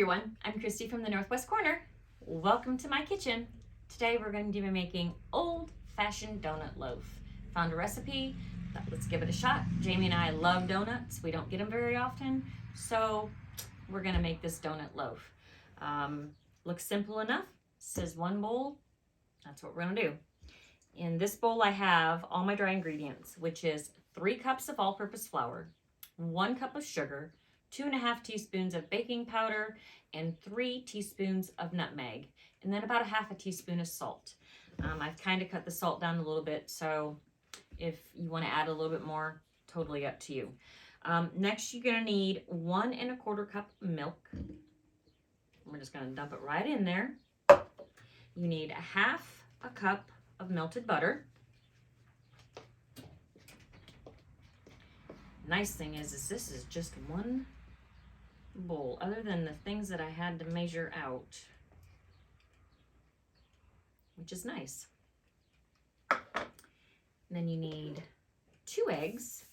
everyone, I'm Christy from the Northwest Corner. Welcome to my kitchen. Today we're going to be making old-fashioned donut loaf. Found a recipe, thought let's give it a shot. Jamie and I love donuts. We don't get them very often, so we're going to make this donut loaf. Looks simple enough. Says 1 bowl. That's what we're going to do. In this bowl I have all my dry ingredients, which is 3 cups of all-purpose flour, 1 cup of sugar, 2.5 teaspoons of baking powder, and 3 teaspoons of nutmeg, and then about 1/2 teaspoon of salt. I've kind of cut the salt down a little bit, so if you want to add a little bit more, totally up to you. Next, you're going to need 1 1/4 cup milk. We're just going to dump it right in there. You need 1/2 cup of melted butter. Nice thing is this is just 1 bowl, other than the things that I had to measure out, which is nice. And then you need 2 eggs.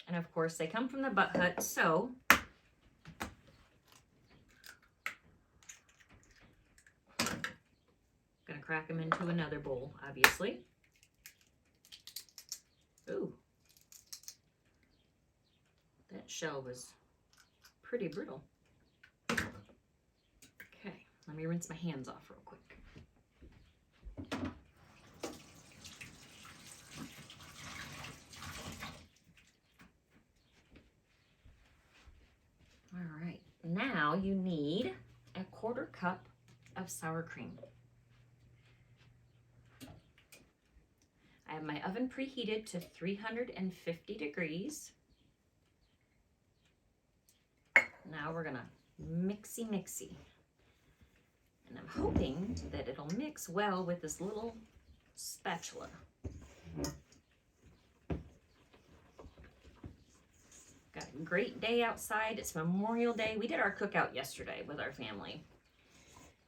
And of course they come from the Butt Hut, so I'm gonna crack them into another bowl, obviously. Ooh. That shell was pretty brittle. Okay, let me rinse my hands off real quick. All right, now you need 1/4 cup of sour cream. I have my oven preheated to 350 degrees. Now we're gonna mixy. And I'm hoping that it'll mix well with this little spatula. Got a great day outside. It's Memorial Day. We did our cookout yesterday with our family.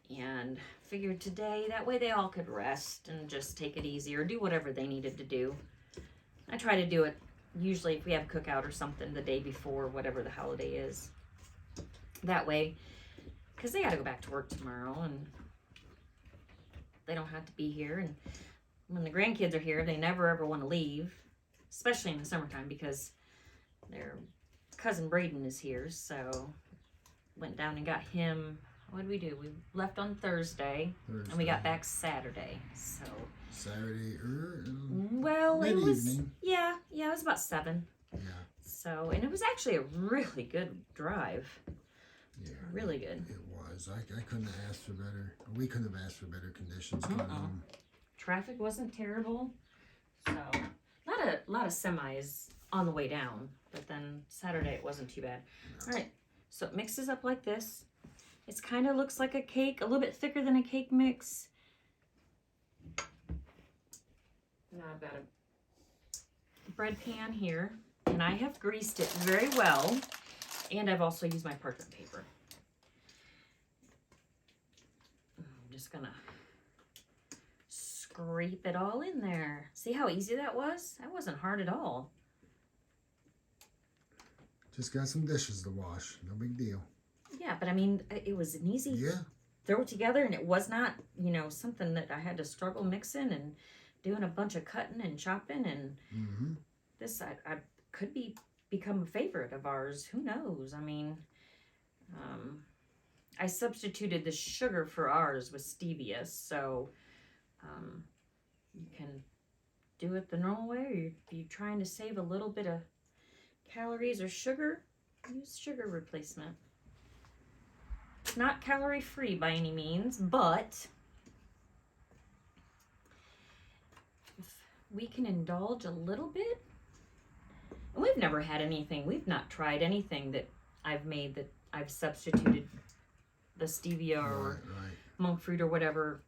And figured today, that way they all could rest and just take it easy or do whatever they needed to do. I try to do it usually if we have cookout or something the day before, whatever the holiday is. That way, because they got to go back to work tomorrow and they don't have to be here. And when the grandkids are here, they never ever want to leave, especially in the summertime, because their cousin Braden is here. So went down and got him. What did we do? We left on Thursday. And we got back Saturday. So Saturday well, it was evening. Yeah, it was about 7. Yeah. So, and it was actually a really good drive. Yeah. Really good. It was. I couldn't have asked for better. We couldn't have asked for better conditions. Traffic wasn't terrible. So, a lot of semis on the way down, but then Saturday it wasn't too bad. No. All right. So it mixes up like this. It kind of looks like a cake, a little bit thicker than a cake mix. Now I've got a bread pan here, and I have greased it very well, and I've also used my parchment paper. I'm just gonna scrape it all in there. See how easy that was? That wasn't hard at all. Just got some dishes to wash. No big deal. Yeah, but I mean, it was an easy throw it together, and it was not, something that I had to struggle mixing and doing a bunch of cutting and chopping. And this I could become a favorite of ours. Who knows? I mean, I substituted the sugar for ours with stevia, so you can do it the normal way, or if you're trying to save a little bit of calories or sugar, use sugar replacement. It's not calorie free by any means, but if we can indulge a little bit, and we've never had anything, we've not tried anything that I've made that I've substituted the stevia or monk fruit or whatever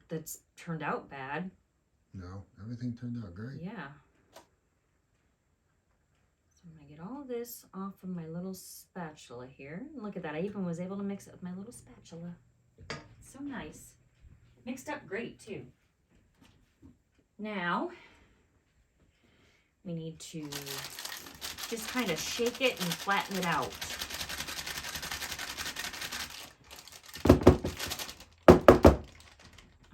that's turned out bad. No, everything turned out great. Yeah. I'm going to get all this off of my little spatula here. And look at that. I even was able to mix it with my little spatula. So nice. Mixed up great, too. Now, we need to just kind of shake it and flatten it out.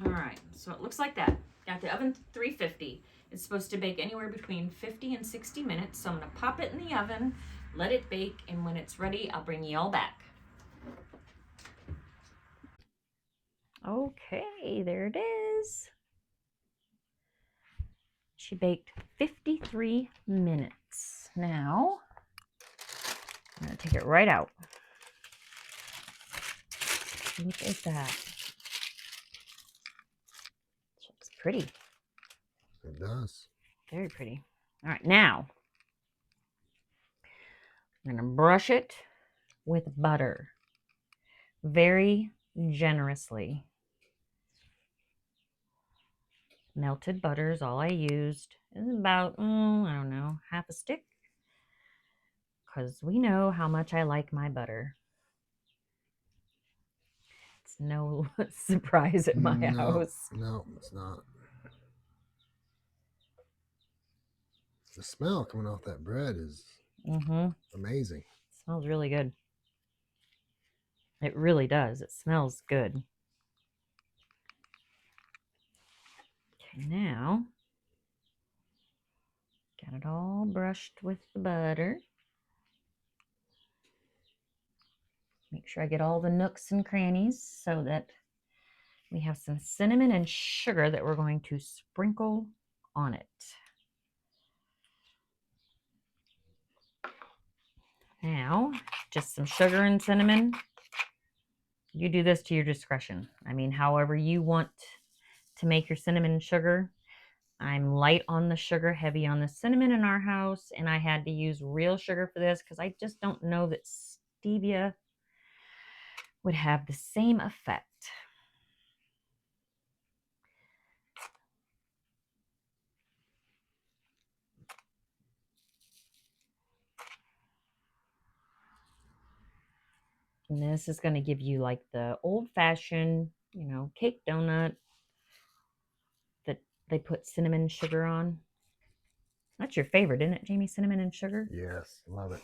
All right, so it looks like that. Got the oven 350. It's supposed to bake anywhere between 50 and 60 minutes. So I'm gonna pop it in the oven, let it bake, and when it's ready, I'll bring you all back. Okay, there it is. She baked 53 minutes. Now, I'm gonna take it right out. Look at that. It looks pretty. It does. Very pretty. All right, now I'm gonna brush it with butter very generously. Melted butter is all I used. It's about, I don't know, half a stick. Because we know how much I like my butter. It's no surprise at my house. No, it's not. The smell coming off that bread is amazing. It smells really good. It really does. It smells good. Okay, now, got it all brushed with the butter. Make sure I get all the nooks and crannies so that we have some cinnamon and sugar that we're going to sprinkle on it. Now, just some sugar and cinnamon. You do this to your discretion. I mean, however you want to make your cinnamon and sugar. I'm light on the sugar, heavy on the cinnamon in our house, and I had to use real sugar for this because I just don't know that stevia would have the same effect. And this is going to give you like the old-fashioned, cake donut that they put cinnamon and sugar on. That's your favorite, isn't it, Jamie? Cinnamon and sugar? Yes, love it.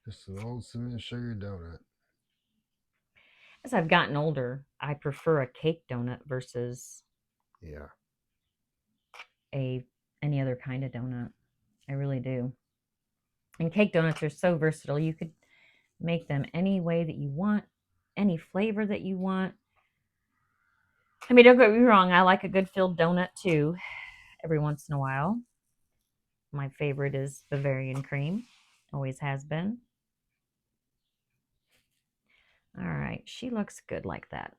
Just an old cinnamon and sugar donut. As I've gotten older, I prefer a cake donut versus any other kind of donut. I really do. And cake donuts are so versatile. You could make them any way that you want, any flavor that you want. I mean, don't get me wrong, I like a good filled donut too, every once in a while. My favorite is Bavarian cream, always has been. All right, she looks good like that.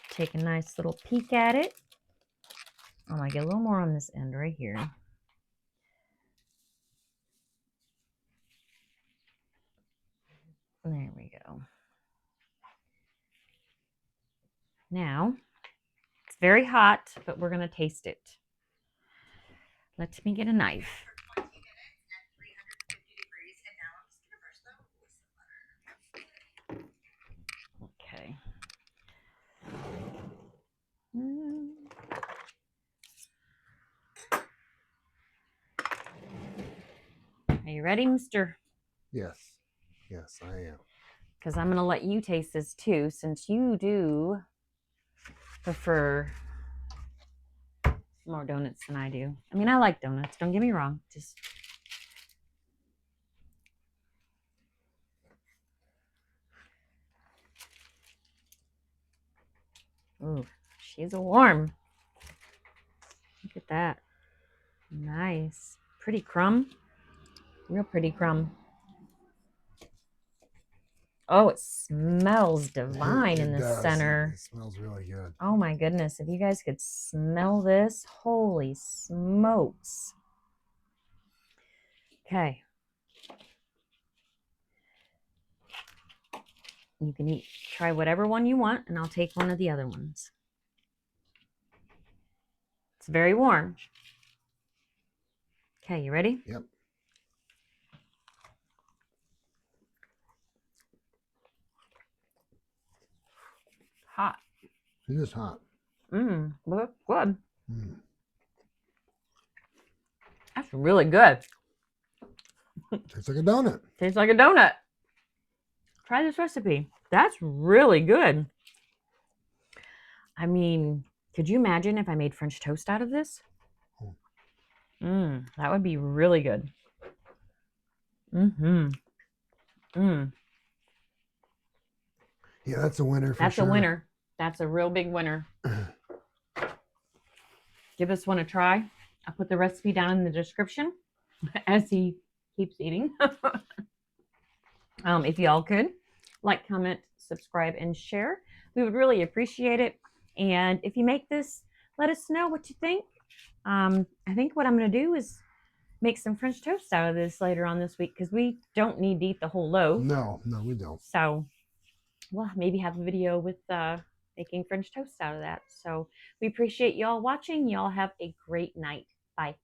Take a nice little peek at it. I'm gonna get a little more on this end right here. There we go. Now, it's very hot, but we're going to taste it. Let me get a knife. Okay. Are you ready, mister? Yes. Yes, I am. Because I'm going to let you taste this too, since you do prefer more donuts than I do. I mean, I like donuts, don't get me wrong. Just ooh, she's warm. Look at that. Nice. Pretty crumb. Real pretty crumb. Oh, it smells divine in the center. It smells really good. Oh my goodness. If you guys could smell this, holy smokes. Okay. You can try whatever one you want, and I'll take one of the other ones. It's very warm. Okay, you ready? Yep. Hot. It is hot. Look good. Really good. Tastes like a donut. Tastes like a donut. Try this recipe. That's really good. I mean, could you imagine if I made French toast out of this? That would be really good. Yeah, that's a winner for sure. That's a winner. That's a real big winner. Give this one a try. I'll put the recipe down in the description as he keeps eating. If y'all could like, comment, subscribe, and share, we would really appreciate it. And if you make this, let us know what you think. I think what I'm going to do is make some French toast out of this later on this week, because we don't need to eat the whole loaf. No, we don't. So, well, maybe have a video with making French toast out of that. So we appreciate y'all watching. Y'all have a great night. Bye.